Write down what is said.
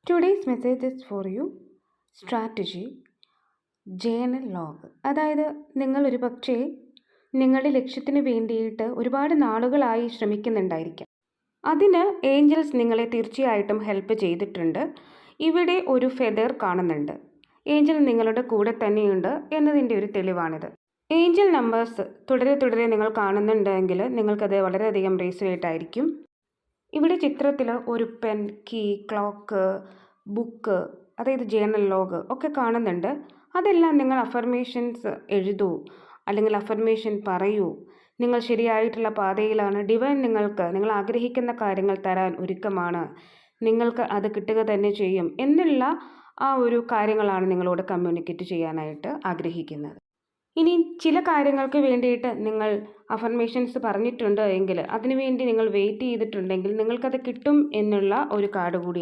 Today's message is for you strategy journal log. അതായത് നിങ്ങൾ ഒരു പക്ഷേ നിങ്ങളുടെ ലക്ഷ്യത്തിന് വേണ്ടിയിട്ട് ഒരുപാട് നാളുകളായി ശ്രമിക്കുന്നുണ്ടായിരിക്കാം. അതിന് ഏഞ്ചൽസ് നിങ്ങളെ തീർച്ചയായിട്ടും ഹെൽപ്പ് ചെയ്തിട്ടുണ്ട്. ഇവിടെ ഒരു ഫെദർ കാണുന്നുണ്ട്. ഏഞ്ചൽ നിങ്ങളുടെ കൂടെ തന്നെയുണ്ട് എന്നതിൻ്റെ ഒരു തെളിവാണിത്. ഏഞ്ചൽ നമ്പേഴ്സ് തുടരെ നിങ്ങൾ കാണുന്നുണ്ടെങ്കിൽ നിങ്ങൾക്കത് വളരെയധികം ബ്രേസ്ലെറ്റ് ആയിരിക്കും. ഇവിടെ ചിത്രത്തിൽ ഒരു പെൻ, കീ, ക്ലോക്ക്, ബുക്ക്, അതായത് ജേണൽ ലോഗ് ഒക്കെ കാണുന്നുണ്ട്. അതെല്ലാം നിങ്ങൾ അഫർമേഷൻസ് എഴുതൂ, അല്ലെങ്കിൽ അഫർമേഷൻ പറയൂ. നിങ്ങൾ ശരിയായിട്ടുള്ള പാതയിലാണ്. ഡിവൈൻ നിങ്ങൾ ആഗ്രഹിക്കുന്ന കാര്യങ്ങൾ തരാൻ ഒരുക്കമാണ്. നിങ്ങൾക്ക് അത് കിട്ടുക തന്നെ ചെയ്യും എന്നുള്ള ആ ഒരു കാര്യങ്ങളാണ് നിങ്ങളോട് കമ്മ്യൂണിക്കേറ്റ് ചെയ്യാനായിട്ട് ആഗ്രഹിക്കുന്നത്. ഇനി ചില കാര്യങ്ങൾക്ക് വേണ്ടിയിട്ട് നിങ്ങൾ അഫർമേഷൻസ് പറഞ്ഞിട്ടുണ്ട് എങ്കിൽ, അതിനുവേണ്ടി നിങ്ങൾ വെയിറ്റ് ചെയ്തിട്ടുണ്ടെങ്കിൽ നിങ്ങൾക്കത് കിട്ടും എന്നുള്ള ഒരു കാർഡ് കൂടി